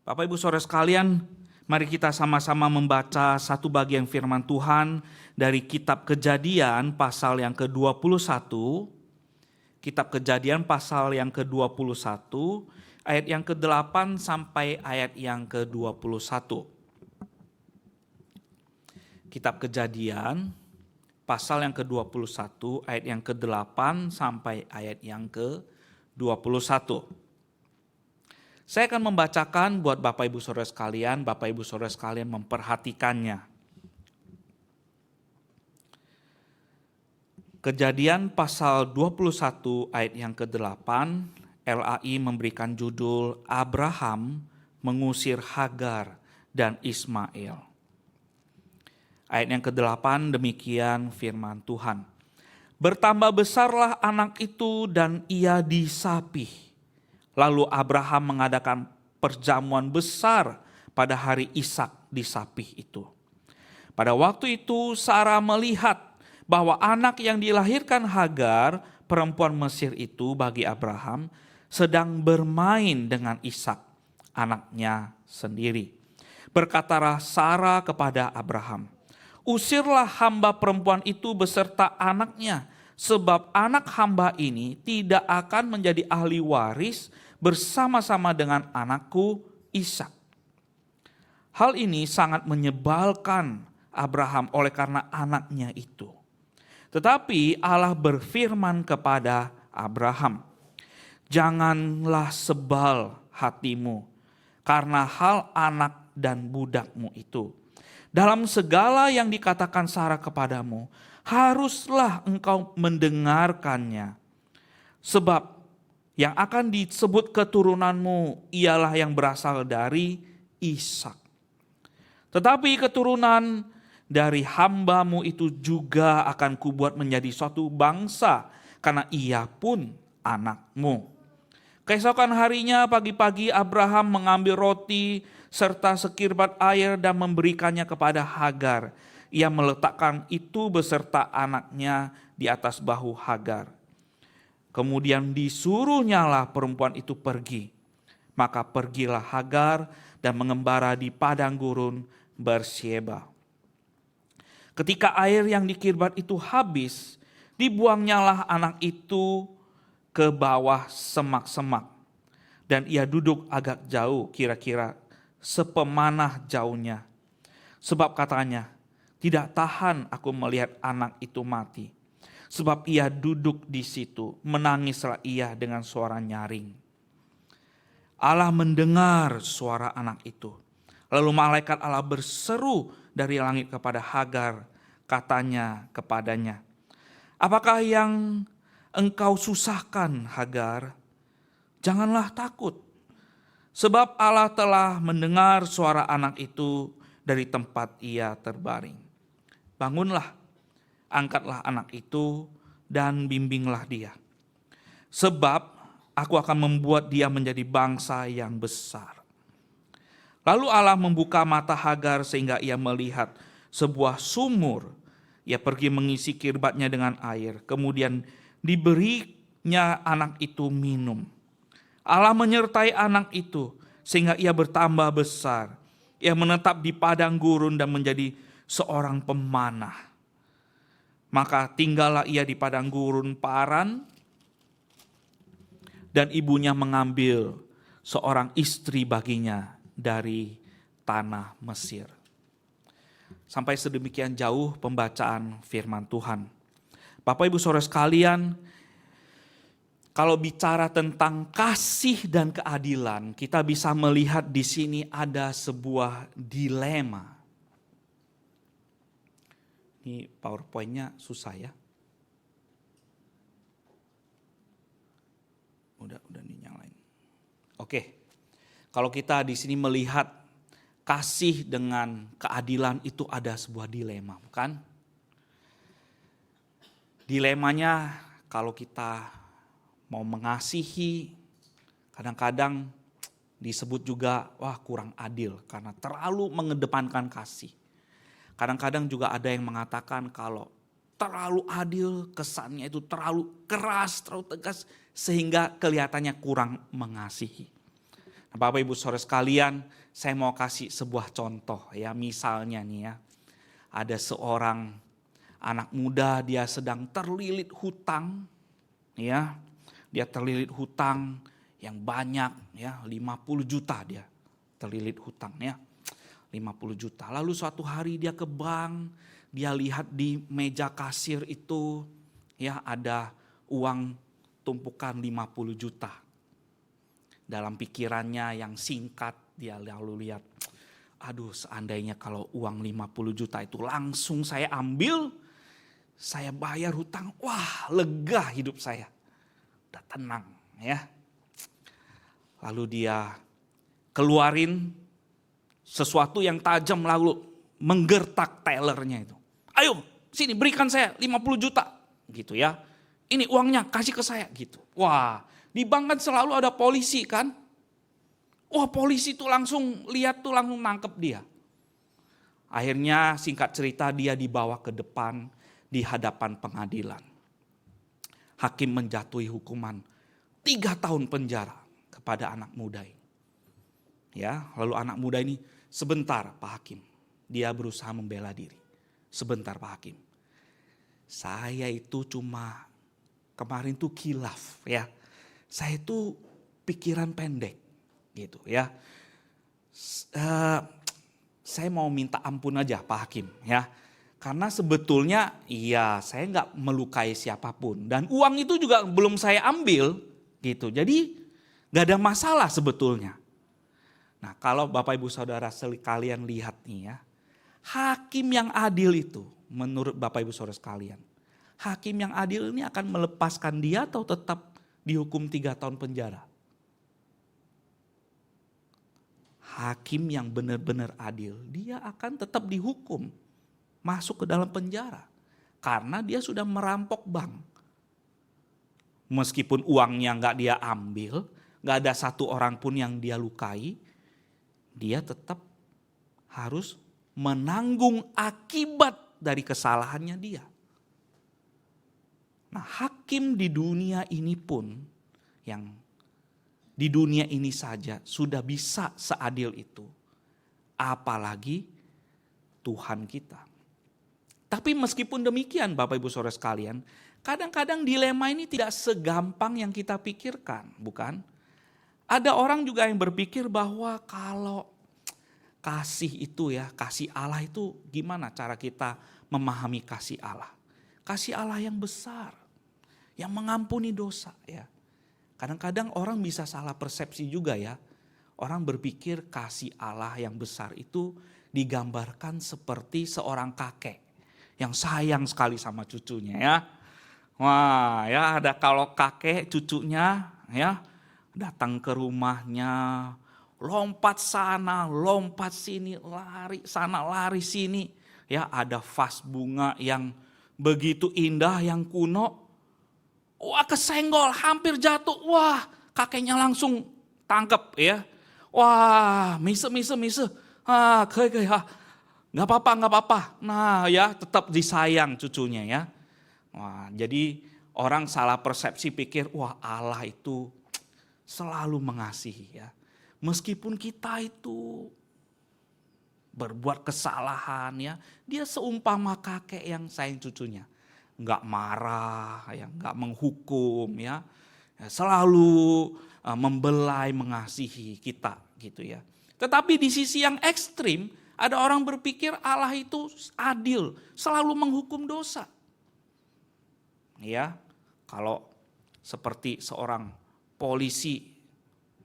Bapak Ibu Saudara sekalian, mari kita sama-sama membaca satu bagian firman Tuhan dari kitab Kejadian pasal yang ke-21. Kitab Kejadian pasal yang ke-21, ayat yang ke-8 sampai ayat yang ke-21. Kitab Kejadian pasal yang ke-21, ayat yang ke-8 sampai ayat yang ke-21. Saya akan membacakan buat Bapak Ibu Saudara sekalian memperhatikannya. Kejadian pasal 21 ayat yang ke-8, LAI memberikan judul Abraham mengusir Hagar dan Ismail. Ayat yang ke-8 demikian firman Tuhan. Bertambah besarlah anak itu dan ia disapih. Lalu Abraham mengadakan perjamuan besar pada hari Ishak disapih itu. Pada waktu itu Sarah melihat bahwa anak yang dilahirkan Hagar, perempuan Mesir itu bagi Abraham, sedang bermain dengan Ishak, anaknya sendiri. Berkatalah Sarah kepada Abraham, usirlah hamba perempuan itu beserta anaknya, sebab anak hamba ini tidak akan menjadi ahli waris bersama-sama dengan anakku Ishak. Hal ini sangat menyebalkan Abraham oleh karena anaknya itu. Tetapi Allah berfirman kepada Abraham, janganlah sebal hatimu karena hal anak dan budakmu itu. Dalam segala yang dikatakan Sarah kepadamu, haruslah engkau mendengarkannya. Sebab yang akan disebut keturunanmu ialah yang berasal dari Ishak. Tetapi keturunan dari hambamu itu juga akan kubuat menjadi suatu bangsa, karena ia pun anakmu. Keesokan harinya pagi-pagi Abraham mengambil roti serta sekirbat air dan memberikannya kepada Hagar. Ia meletakkan itu beserta anaknya di atas bahu Hagar. Kemudian disuruhnyalah perempuan itu pergi. Maka pergilah Hagar dan mengembara di padang gurun Beersheba. Ketika air yang dikirbat itu habis, dibuangnyalah anak itu ke bawah semak-semak. Dan ia duduk agak jauh, kira-kira sepemanah jauhnya. Sebab katanya, tidak tahan aku melihat anak itu mati. Sebab ia duduk di situ, menangislah ia dengan suara nyaring. Allah mendengar suara anak itu. Lalu malaikat Allah berseru dari langit kepada Hagar, katanya kepadanya, apakah yang engkau susahkan Hagar? Janganlah takut, sebab Allah telah mendengar suara anak itu dari tempat ia terbaring. Bangunlah, angkatlah anak itu dan bimbinglah dia. Sebab aku akan membuat dia menjadi bangsa yang besar. Lalu Allah membuka mata Hagar sehingga ia melihat sebuah sumur. Ia pergi mengisi kirbatnya dengan air. Kemudian diberinya anak itu minum. Allah menyertai anak itu sehingga ia bertambah besar. Ia menetap di padang gurun dan menjadi seorang pemanah. Maka tinggallah ia di padang gurun Paran, dan ibunya mengambil seorang istri baginya dari tanah Mesir. Sampai sedemikian jauh pembacaan firman Tuhan. Bapak Ibu Saudara sekalian, kalau bicara tentang kasih dan keadilan, kita bisa melihat di sini ada sebuah dilema. Ini PowerPoint-nya susah ya. Udah dinyalain. Oke. Kalau kita di sini melihat kasih dengan keadilan itu ada sebuah dilema, bukan? Dilemanya kalau kita mau mengasihi, kadang-kadang disebut juga wah kurang adil karena terlalu mengedepankan kasih. Kadang-kadang juga ada yang mengatakan kalau terlalu adil kesannya itu terlalu keras, terlalu tegas sehingga kelihatannya kurang mengasihi. Bapak Ibu Saudara sekalian, saya mau kasih sebuah contoh ya. Misalnya nih ya, ada seorang anak muda, dia sedang terlilit hutang ya. Dia terlilit hutang yang banyak ya, 50 juta dia terlilit hutang ya. 50 juta. Lalu suatu hari dia ke bank, dia lihat di meja kasir itu ya ada uang tumpukan 50 juta. Dalam pikirannya yang singkat dia lalu lihat, aduh seandainya kalau uang 50 juta itu langsung saya ambil, saya bayar hutang, wah lega hidup saya. Udah tenang ya. Lalu dia keluarin sesuatu yang tajam lalu menggertak tellernya itu. Ayo sini berikan saya 50 juta gitu ya. Ini uangnya kasih ke saya gitu. Wah di bank kan selalu ada polisi kan. Wah polisi tuh langsung lihat tuh langsung nangkep dia. Akhirnya singkat cerita dia dibawa ke depan di hadapan pengadilan. Hakim menjatuhi hukuman 3 tahun penjara kepada anak muda ini. Ya, lalu anak muda ini, sebentar Pak Hakim, dia berusaha membela diri. Sebentar Pak Hakim, saya itu cuma kemarin tuh khilaf ya. Saya itu pikiran pendek gitu ya. Saya mau minta ampun aja Pak Hakim ya. Karena sebetulnya iya saya nggak melukai siapapun. Dan uang itu juga belum saya ambil gitu. Jadi nggak ada masalah sebetulnya. Nah kalau Bapak Ibu Saudara sekalian lihat nih ya. Hakim yang adil itu menurut Bapak Ibu Saudara sekalian. Hakim yang adil ini akan melepaskan dia atau tetap dihukum 3 tahun penjara? Hakim yang benar-benar adil, dia akan tetap dihukum. Masuk ke dalam penjara. Karena dia sudah merampok bank. Meskipun uangnya nggak dia ambil, nggak ada satu orang pun yang dia lukai, dia tetap harus menanggung akibat dari kesalahannya dia. Nah, hakim di dunia ini pun, yang di dunia ini saja sudah bisa seadil itu. Apalagi Tuhan kita. Tapi meskipun demikian Bapak Ibu Saudara sekalian, kadang-kadang dilema ini tidak segampang yang kita pikirkan, bukan? Ada orang juga yang berpikir bahwa kalau kasih itu ya, kasih Allah itu gimana cara kita memahami kasih Allah? Kasih Allah yang besar, yang mengampuni dosa ya. Kadang-kadang orang bisa salah persepsi juga ya. Orang berpikir kasih Allah yang besar itu digambarkan seperti seorang kakek yang sayang sekali sama cucunya ya. Wah ya ada kalau kakek cucunya ya datang ke rumahnya, lompat sana, lompat sini, lari sana, lari sini. Ya ada vas bunga yang begitu indah, yang kuno. Wah kesenggol, hampir jatuh. Wah kakeknya langsung tangkep ya. Wah mise. Kayak nggak apa-apa. Nah ya tetap disayang cucunya ya. Wah jadi orang salah persepsi pikir wah Allah itu selalu mengasihi ya. Meskipun kita itu berbuat kesalahan ya. Dia seumpama kakek yang sayang cucunya. Nggak marah, ya, nggak menghukum, ya, selalu membelai, mengasihi kita, gitu ya. Tetapi di sisi yang ekstrim, ada orang berpikir Allah itu adil, selalu menghukum dosa. Ya, kalau seperti seorang polisi,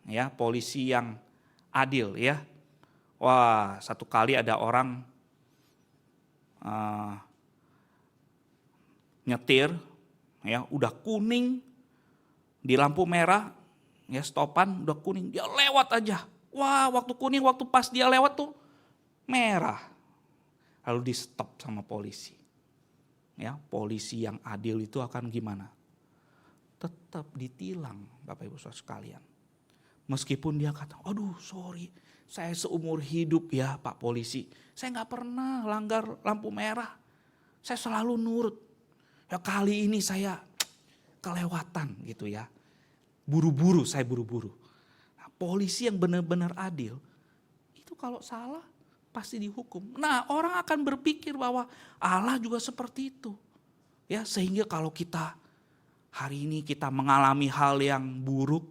ya, polisi yang adil, ya. Wah, satu kali ada orang nyetir, ya udah kuning di lampu merah, ya stopan udah kuning, dia lewat aja. Wah waktu kuning, waktu pas dia lewat tuh merah. Lalu di stop sama polisi. Ya polisi yang adil itu akan gimana? Tetap ditilang Bapak Ibu Saudara sekalian. Meskipun dia kata, aduh sorry, saya seumur hidup ya Pak Polisi, saya gak pernah langgar lampu merah, saya selalu nurut. Ya kali ini saya kelewatan gitu ya. Saya buru-buru. Nah, polisi yang benar-benar adil, itu kalau salah pasti dihukum. Nah, orang akan berpikir bahwa Allah juga seperti itu. Ya, sehingga kalau kita hari ini kita mengalami hal yang buruk,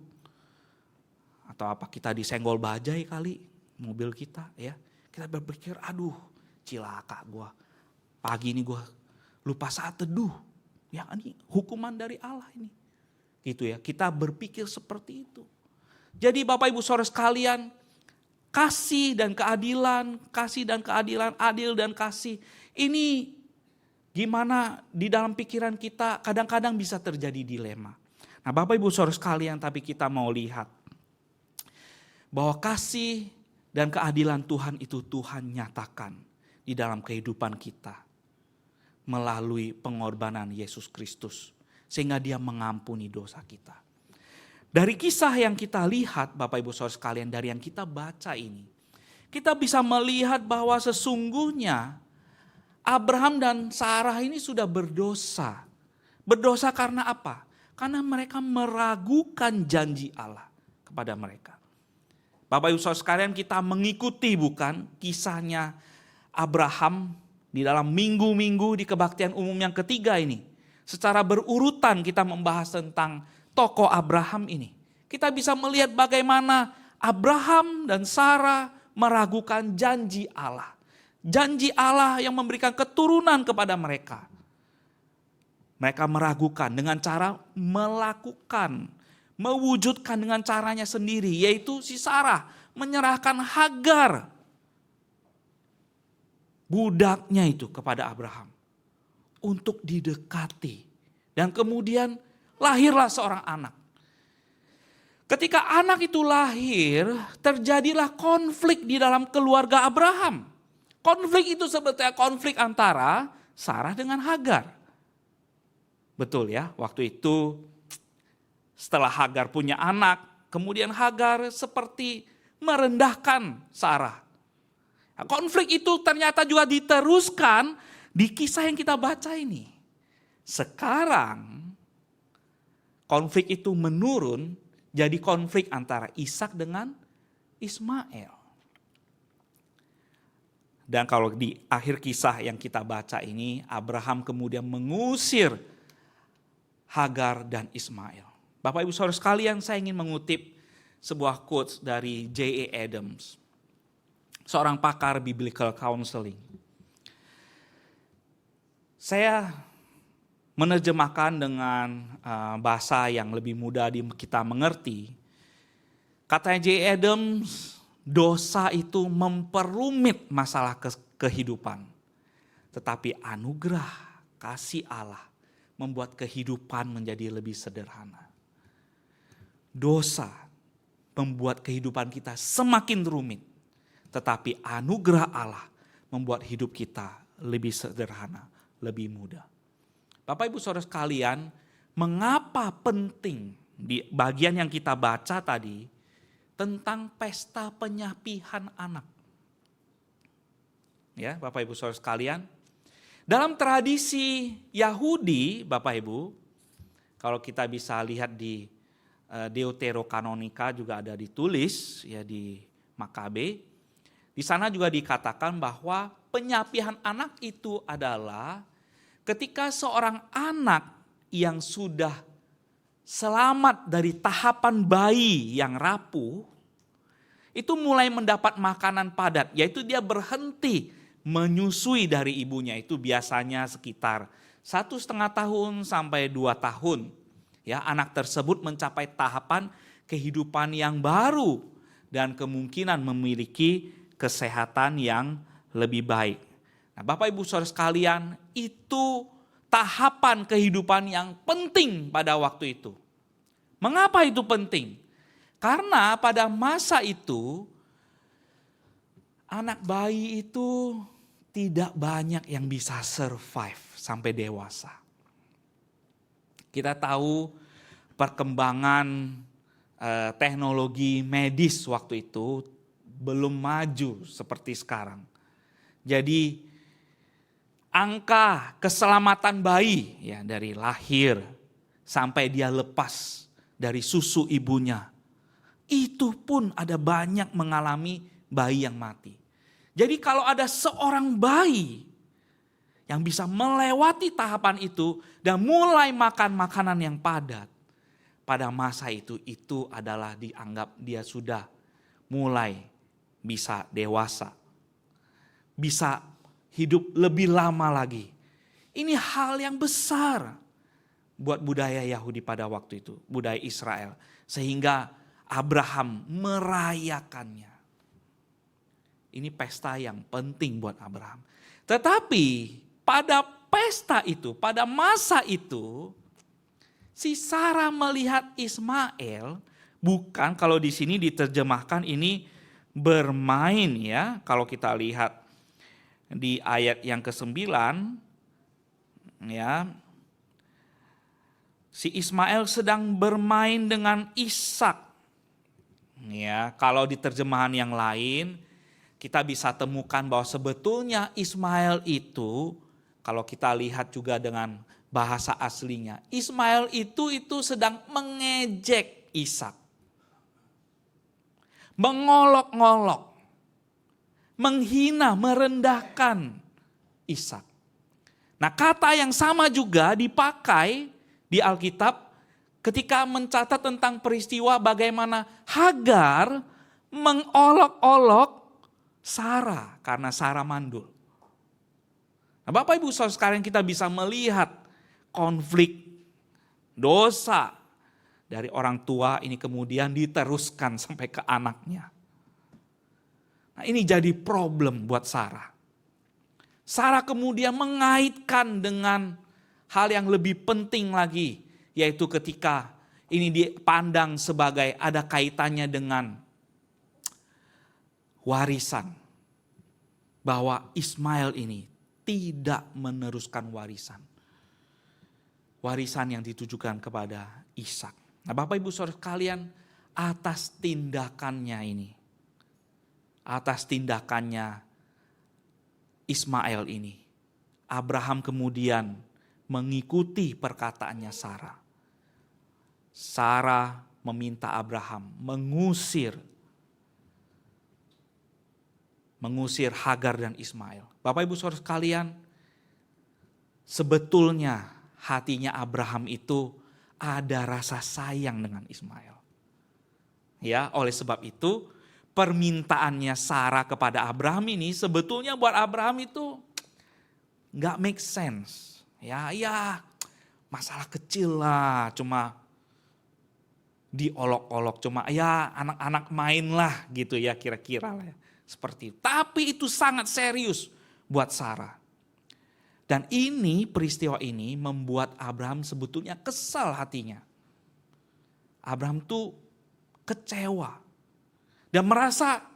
atau apa kita disenggol bajai kali mobil kita, ya, kita berpikir, aduh cilaka gue, pagi ini gue lupa saat teduh, ya ini hukuman dari Allah ini, gitu ya. Kita berpikir seperti itu. Jadi Bapak Ibu Saudara sekalian, kasih dan keadilan, adil dan kasih, ini gimana di dalam pikiran kita kadang-kadang bisa terjadi dilema. Nah Bapak Ibu Saudara sekalian, tapi kita mau lihat bahwa kasih dan keadilan Tuhan itu Tuhan nyatakan di dalam kehidupan kita melalui pengorbanan Yesus Kristus, sehingga Dia mengampuni dosa kita. Dari kisah yang kita lihat Bapak Ibu Saudara sekalian, dari yang kita baca ini, kita bisa melihat bahwa sesungguhnya Abraham dan Sarah ini sudah berdosa. Berdosa karena apa? Karena mereka meragukan janji Allah kepada mereka. Bapak Ibu Saudara sekalian, kita mengikuti bukan kisahnya Abraham di dalam minggu-minggu di kebaktian umum yang ketiga ini. Secara berurutan kita membahas tentang tokoh Abraham ini. Kita bisa melihat bagaimana Abraham dan Sarah meragukan janji Allah. Janji Allah yang memberikan keturunan kepada mereka. Mereka meragukan dengan cara melakukan, mewujudkan dengan caranya sendiri, yaitu si Sarah menyerahkan Hagar, budaknya itu, kepada Abraham untuk didekati, dan kemudian lahirlah seorang anak. Ketika anak itu lahir, terjadilah konflik di dalam keluarga Abraham. Konflik itu sebetulnya konflik antara Sarah dengan Hagar. Betul ya, waktu itu setelah Hagar punya anak, kemudian Hagar seperti merendahkan Sarah. Nah, konflik itu ternyata juga diteruskan di kisah yang kita baca ini. Sekarang konflik itu menurun jadi konflik antara Ishak dengan Ismail. Dan kalau di akhir kisah yang kita baca ini, Abraham kemudian mengusir Hagar dan Ismail. Bapak Ibu Saudara sekalian, saya ingin mengutip sebuah quotes dari J.A. Adams, seorang pakar biblical counseling. Saya menerjemahkan dengan bahasa yang lebih mudah kita mengerti. Katanya J.A. Adams, dosa itu memperumit masalah kehidupan. Tetapi anugerah kasih Allah membuat kehidupan menjadi lebih sederhana. Dosa membuat kehidupan kita semakin rumit. Tetapi anugerah Allah membuat hidup kita lebih sederhana, lebih mudah. Bapak Ibu Saudara sekalian, mengapa penting di bagian yang kita baca tadi tentang pesta penyapihan anak? Ya, Bapak Ibu Saudara sekalian, dalam tradisi Yahudi, Bapak Ibu, kalau kita bisa lihat di Deuterokanonika juga ada ditulis ya di Makabe. Di sana juga dikatakan bahwa penyapihan anak itu adalah ketika seorang anak yang sudah selamat dari tahapan bayi yang rapuh, itu mulai mendapat makanan padat, yaitu dia berhenti menyusui dari ibunya, itu biasanya sekitar 1,5 tahun sampai 2 tahun. Ya, anak tersebut mencapai tahapan kehidupan yang baru dan kemungkinan memiliki kesehatan yang lebih baik. Nah, Bapak Ibu Saudara sekalian, itu tahapan kehidupan yang penting pada waktu itu. Mengapa itu penting? Karena pada masa itu anak bayi itu tidak banyak yang bisa survive sampai dewasa. Kita tahu perkembangan teknologi medis waktu itu belum maju seperti sekarang. Jadi angka keselamatan bayi ya dari lahir sampai dia lepas dari susu ibunya itu pun ada banyak mengalami bayi yang mati. Jadi kalau ada seorang bayi yang bisa melewati tahapan itu dan mulai makan makanan yang padat, pada masa itu adalah dianggap dia sudah mulai bisa dewasa, bisa hidup lebih lama lagi. Ini hal yang besar buat budaya Yahudi pada waktu itu, budaya Israel. Sehingga Abraham merayakannya. Ini pesta yang penting buat Abraham. Tetapi pada pesta itu, pada masa itu, si Sarah melihat Ismail, bukan kalau di sini diterjemahkan ini bermain ya. Kalau kita lihat di ayat yang ke-9 ya, si Ismail sedang bermain dengan Ishak. Ya, kalau di terjemahan yang lain kita bisa temukan bahwa sebetulnya Ismail itu, kalau kita lihat juga dengan bahasa aslinya, Ismail itu sedang mengejek Ishak. Mengolok-ngolok, menghina, merendahkan Ishak. Nah, kata yang sama juga dipakai di Alkitab ketika mencatat tentang peristiwa bagaimana Hagar mengolok-olok Sarah karena Sarah mandul. Nah, Bapak Ibu Saudara sekalian, kita bisa melihat konflik dosa dari orang tua ini kemudian diteruskan sampai ke anaknya. Nah, ini jadi problem buat Sarah. Sarah kemudian mengaitkan dengan hal yang lebih penting lagi, yaitu ketika ini dipandang sebagai ada kaitannya dengan warisan. Bahwa Ismail ini tidak meneruskan warisan. Warisan yang ditujukan kepada Ishak. Nah, Bapak Ibu Saudara sekalian, atas tindakannya ini, atas tindakannya Ismail ini, Abraham kemudian mengikuti perkataannya Sarah. Sarah meminta Abraham mengusir Hagar dan Ismail. Bapak Ibu Saudara sekalian, sebetulnya hatinya Abraham itu ada rasa sayang dengan Ismail. Ya, oleh sebab itu permintaannya Sarah kepada Abraham ini sebetulnya buat Abraham itu nggak make sense. Ya masalah kecil lah, cuma diolok-olok, cuma ya anak-anak main lah gitu ya kira-kira lah ya. Seperti itu. Tapi itu sangat serius buat Sarah. Dan ini peristiwa ini membuat Abraham sebetulnya kesal hatinya. Abraham tuh kecewa. Dan merasa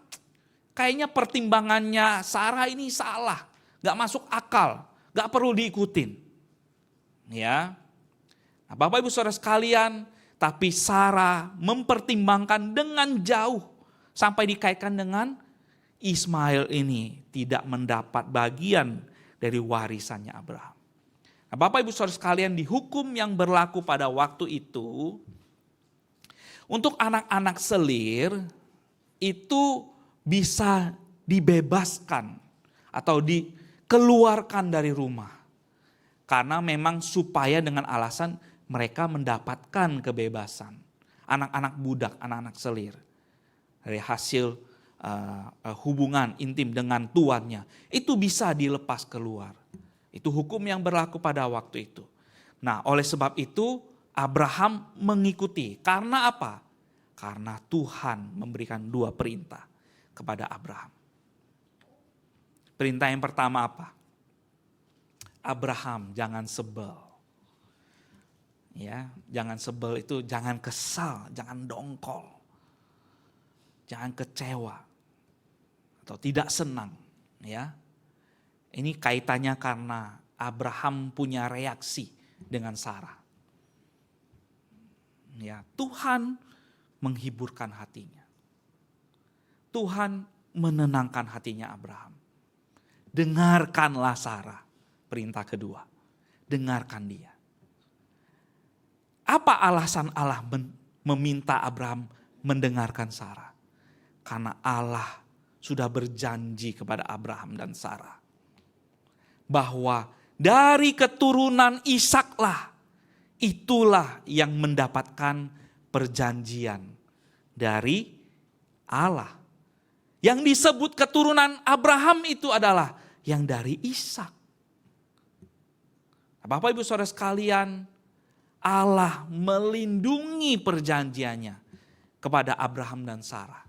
kayaknya pertimbangannya Sarah ini salah. Gak masuk akal. Gak perlu diikutin. Ya. Nah, Bapak Ibu Saudara sekalian, tapi Sarah mempertimbangkan dengan jauh. Sampai dikaitkan dengan Ismail ini tidak mendapat bagian dari warisannya Abraham. Nah, Bapak Ibu Saudara sekalian, di hukum yang berlaku pada waktu itu, untuk anak-anak selir itu bisa dibebaskan atau dikeluarkan dari rumah. Karena memang supaya dengan alasan mereka mendapatkan kebebasan. Anak-anak budak, anak-anak selir. Dari hasil hubungan intim dengan tuannya, itu bisa dilepas keluar. Itu hukum yang berlaku pada waktu itu. Nah, oleh sebab itu Abraham mengikuti. Karena apa? Karena Tuhan memberikan dua perintah kepada Abraham. Perintah yang pertama apa? Abraham, jangan sebel. Ya, jangan sebel itu jangan kesal, jangan dongkol. Jangan kecewa atau tidak senang, ya. Ini kaitannya karena Abraham punya reaksi dengan Sarah. Ya, Tuhan menghiburkan hatinya. Tuhan menenangkan hatinya Abraham. Dengarkanlah Sarah, perintah kedua. Dengarkan dia. Apa alasan Allah meminta Abraham mendengarkan Sarah. Karena Allah sudah berjanji kepada Abraham dan Sarah bahwa dari keturunan Ishaklah itulah yang mendapatkan perjanjian dari Allah. Yang disebut keturunan Abraham itu adalah yang dari Ishak. Bapak Ibu Saudara sekalian, Allah melindungi perjanjiannya kepada Abraham dan Sarah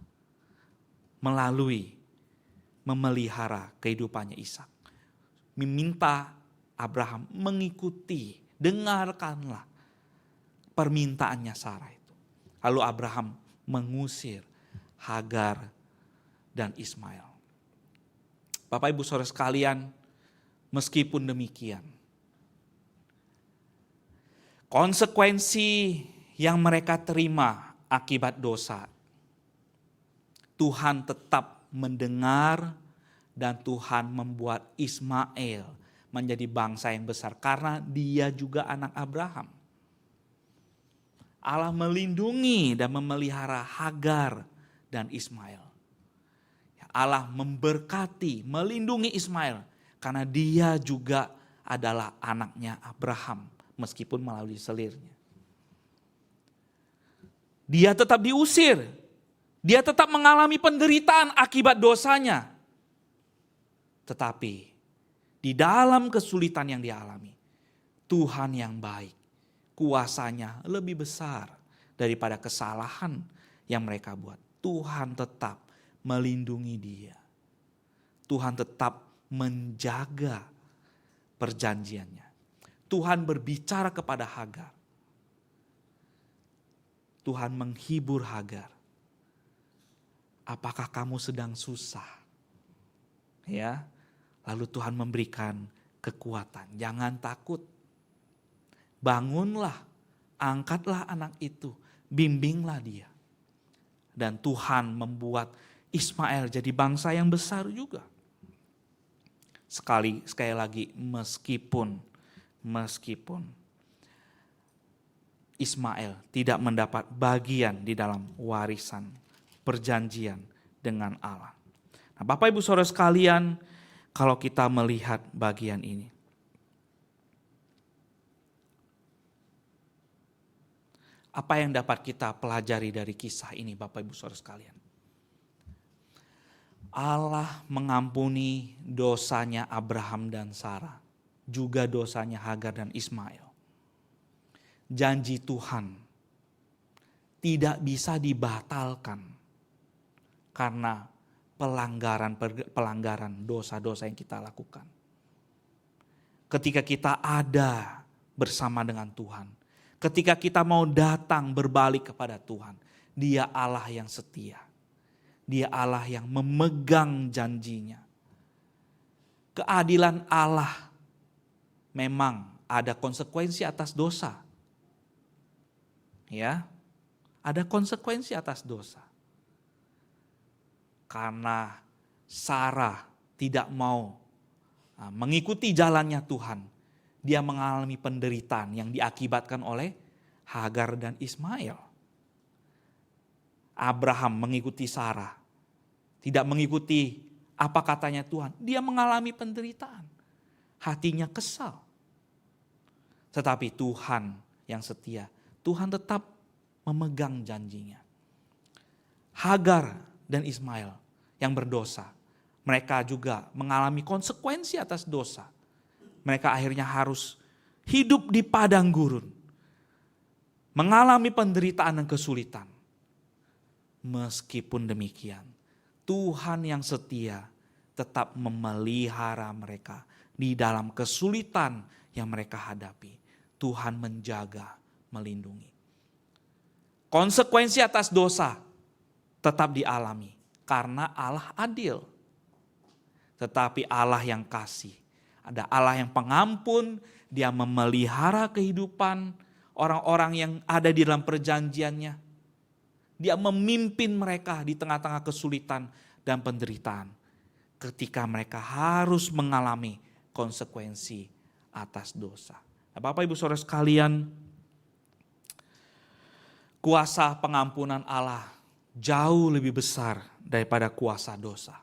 melalui memelihara kehidupannya Ishak. Meminta Abraham mengikuti, dengarkanlah permintaannya Sarah itu. Lalu Abraham mengusir Hagar dan Ismail. Bapak Ibu Saudara sekalian, meskipun demikian, konsekuensi yang mereka terima akibat dosa, Tuhan tetap mendengar dan Tuhan membuat Ismail menjadi bangsa yang besar karena dia juga anak Abraham. Allah melindungi dan memelihara Hagar dan Ismail. Allah memberkati, melindungi Ismail karena dia juga adalah anaknya Abraham meskipun melalui selirnya. Dia tetap diusir, dia tetap mengalami penderitaan akibat dosanya. Tetapi di dalam kesulitan yang dia alami, Tuhan yang baik, kuasanya lebih besar daripada kesalahan yang mereka buat. Tuhan tetap melindungi dia. Tuhan tetap menjaga perjanjiannya. Tuhan berbicara kepada Hagar. Tuhan menghibur Hagar. Apakah kamu sedang susah? Ya, lalu Tuhan memberikan kekuatan. Jangan takut. Bangunlah, angkatlah anak itu, bimbinglah dia. Dan Tuhan membuat Ismail jadi bangsa yang besar juga. Sekali lagi meskipun Ismail tidak mendapat bagian di dalam warisan perjanjian dengan Allah. Nah, Bapak Ibu Saudara sekalian, kalau kita melihat bagian ini, apa yang dapat kita pelajari dari kisah ini Bapak Ibu Saudara sekalian? Allah mengampuni dosanya Abraham dan Sarah, juga dosanya Hagar dan Ismail. Janji Tuhan tidak bisa dibatalkan karena pelanggaran dosa-dosa yang kita lakukan. Ketika kita ada bersama dengan Tuhan, ketika kita mau datang berbalik kepada Tuhan, Dia Allah yang setia. Dia Allah yang memegang janjinya. Keadilan Allah memang ada konsekuensi atas dosa. Ya, ada konsekuensi atas dosa. Karena Sarah tidak mau mengikuti jalannya Tuhan, dia mengalami penderitaan yang diakibatkan oleh Hagar dan Ismail. Abraham mengikuti Sarah, tidak mengikuti apa katanya Tuhan, dia mengalami penderitaan. Hatinya kesal. Tetapi Tuhan yang setia, Tuhan tetap memegang janjinya. Hagar dan Ismail yang berdosa, mereka juga mengalami konsekuensi atas dosa. Mereka akhirnya harus hidup di padang gurun, mengalami penderitaan dan kesulitan. Meskipun demikian, Tuhan yang setia tetap memelihara mereka di dalam kesulitan yang mereka hadapi. Tuhan menjaga, melindungi. Konsekuensi atas dosa tetap dialami karena Allah adil. Tetapi Allah yang kasih, ada Allah yang pengampun, Dia memelihara kehidupan orang-orang yang ada di dalam perjanjiannya. Dia memimpin mereka di tengah-tengah kesulitan dan penderitaan ketika mereka harus mengalami konsekuensi atas dosa. Nah, Bapak Ibu Saudara sekalian, kuasa pengampunan Allah jauh lebih besar daripada kuasa dosa.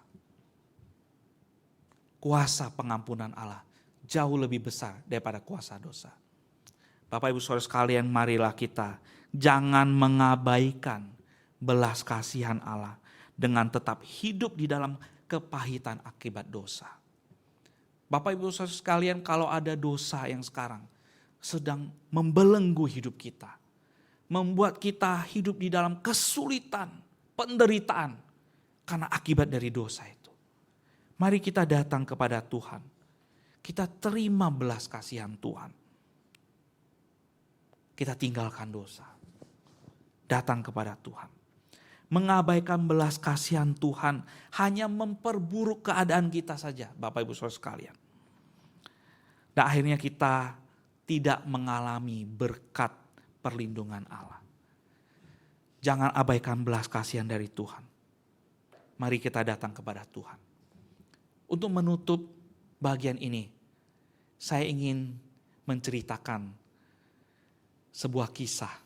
Kuasa pengampunan Allah jauh lebih besar daripada kuasa dosa. Bapak Ibu Saudara sekalian, marilah kita jangan mengabaikan belas kasihan Allah dengan tetap hidup di dalam kepahitan akibat dosa. Bapak Ibu Saudara sekalian, kalau ada dosa yang sekarang sedang membelenggu hidup kita, membuat kita hidup di dalam kesulitan, penderitaan karena akibat dari dosa itu. Mari kita datang kepada Tuhan. Kita terima belas kasihan Tuhan. Kita tinggalkan dosa. Datang kepada Tuhan. Mengabaikan belas kasihan Tuhan hanya memperburuk keadaan kita saja, Bapak Ibu Saudara sekalian. Dan akhirnya kita tidak mengalami berkat perlindungan Allah. Jangan abaikan belas kasihan dari Tuhan. Mari kita datang kepada Tuhan. Untuk menutup bagian ini, saya ingin menceritakan sebuah kisah.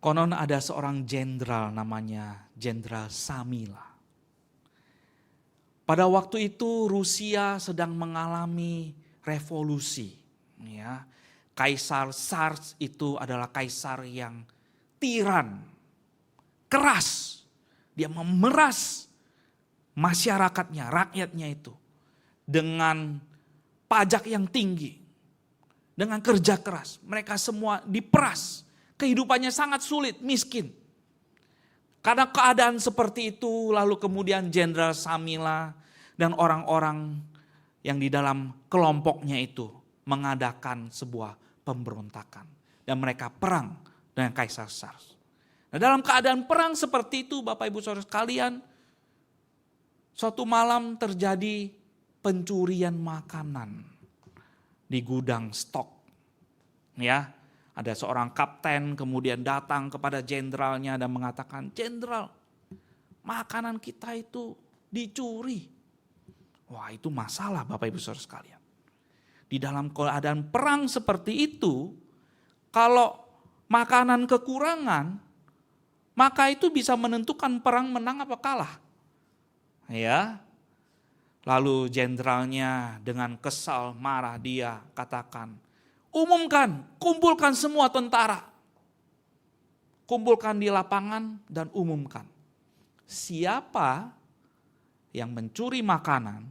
Konon ada seorang jenderal namanya Jenderal Samila. Pada waktu itu Rusia sedang mengalami revolusi. Ya, Kaisar Tsar itu adalah kaisar yang tiran, keras. Dia memeras masyarakatnya, rakyatnya itu dengan pajak yang tinggi, dengan kerja keras. Mereka semua diperas, kehidupannya sangat sulit, miskin. Karena keadaan seperti itu, lalu kemudian Jenderal Samila dan orang-orang yang di dalam kelompoknya itu mengadakan sebuah pemberontakan. Dan mereka perang dengan Kaisar Tsar. Nah, dalam keadaan perang seperti itu, Bapak Ibu Saudara sekalian, suatu malam terjadi pencurian makanan di gudang stok. Ya, ada seorang kapten kemudian datang kepada jenderalnya dan mengatakan, "Jenderal, makanan kita itu dicuri." Wah, itu masalah Bapak Ibu Saudara sekalian. Di dalam keadaan perang seperti itu, kalau makanan kekurangan, maka itu bisa menentukan perang menang apa kalah. Ya. Lalu jenderalnya dengan kesal, marah dia katakan, "Umumkan, kumpulkan semua tentara. Kumpulkan di lapangan dan umumkan. Siapa yang mencuri makanan,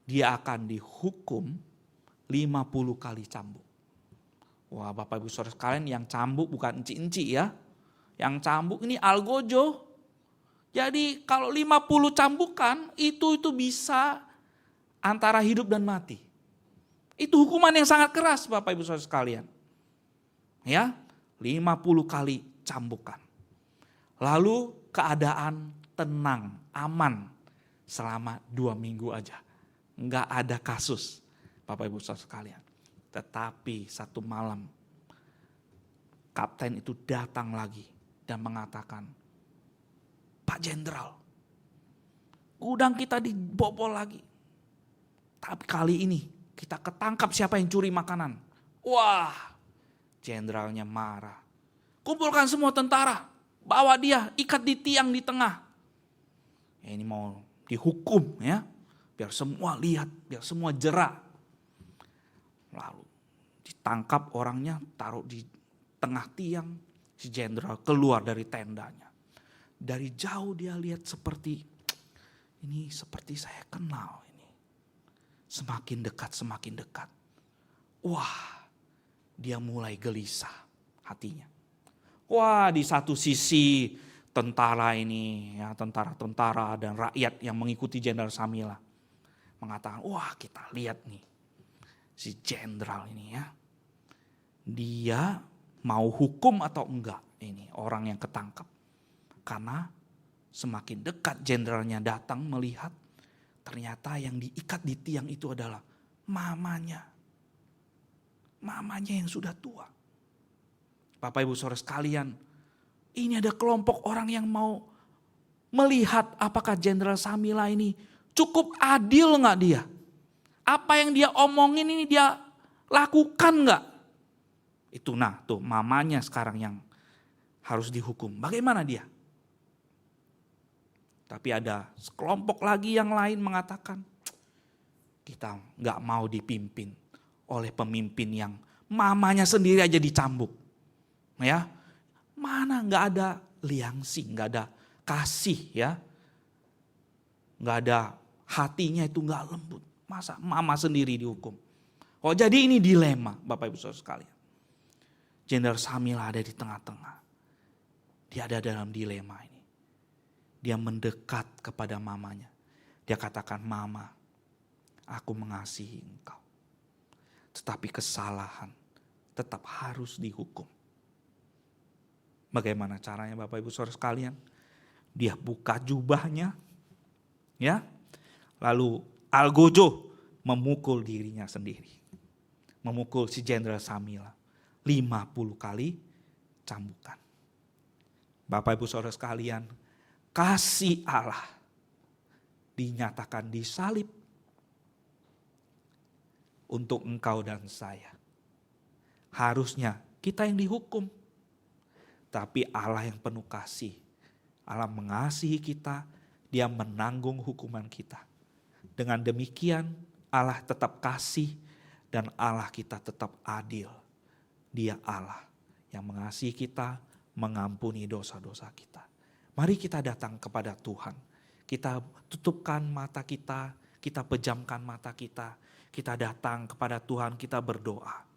dia akan dihukum 50 kali cambuk." Wah, Bapak Ibu Saudara sekalian, yang cambuk bukan enci-enci ya. Yang cambuk ini algojo. Jadi kalau 50 cambukan itu bisa antara hidup dan mati. Itu hukuman yang sangat keras Bapak Ibu Saudara sekalian. Ya, 50 kali cambukan. Lalu keadaan tenang, aman selama 2 minggu aja. Enggak ada kasus Bapak Ibu Saudara sekalian. Tetapi satu malam kapten itu datang lagi dan mengatakan, "Pak Jenderal, gudang kita dibobol lagi. Tapi kali ini kita ketangkap siapa yang curi makanan." Wah, jenderalnya marah. "Kumpulkan semua tentara, bawa dia, ikat di tiang di tengah." Ya, ini mau dihukum ya, biar semua lihat, biar semua jerak. Lalu ditangkap orangnya, taruh di tengah tiang. Si jenderal keluar dari tendanya. Dari jauh dia lihat seperti, ini seperti saya kenal ini. Semakin dekat, semakin dekat. Wah, dia mulai gelisah hatinya. Wah, di satu sisi tentara ini, ya, tentara-tentara dan rakyat yang mengikuti Jenderal Samila mengatakan, "Wah, kita lihat nih si jenderal ini ya, dia mau hukum atau enggak ini orang yang ketangkap." Karena semakin dekat jenderalnya datang melihat, ternyata yang diikat di tiang itu adalah mamanya. Mamanya yang sudah tua. Bapak Ibu Saudara sekalian, ini ada kelompok orang yang mau melihat apakah Jenderal Samila ini cukup adil enggak dia. Apa yang dia omongin ini dia lakukan enggak. Itu tuh mamanya sekarang yang harus dihukum. Bagaimana dia? Tapi ada sekelompok lagi yang lain mengatakan, kita nggak mau dipimpin oleh pemimpin yang mamanya sendiri aja dicambuk. Ya, mana nggak ada liangsi, nggak ada kasih ya. Nggak ada hatinya itu nggak lembut. Masa mama sendiri dihukum? Oh jadi ini dilema Bapak Ibu Saudara sekalian. Jenderal Samila ada di tengah-tengah. Dia ada dalam dilema ini. Dia mendekat kepada mamanya. Dia katakan, mama, aku mengasihi engkau. Tetapi kesalahan tetap harus dihukum. Bagaimana caranya Bapak Ibu Saudara sekalian? Dia buka jubahnya, ya. Lalu algojo memukul dirinya sendiri. Memukul si Jenderal Samila 50 kali cambukan. Bapak Ibu Saudara sekalian, kasih Allah dinyatakan di salib untuk engkau dan saya. Harusnya kita yang dihukum. Tapi Allah yang penuh kasih. Allah mengasihi kita, Dia menanggung hukuman kita. Dengan demikian Allah tetap kasih dan Allah kita tetap adil. Dia Allah yang mengasihi kita, mengampuni dosa-dosa kita. Mari kita datang kepada Tuhan. Kita tutupkan mata kita pejamkan mata kita. Kita datang kepada Tuhan, kita berdoa.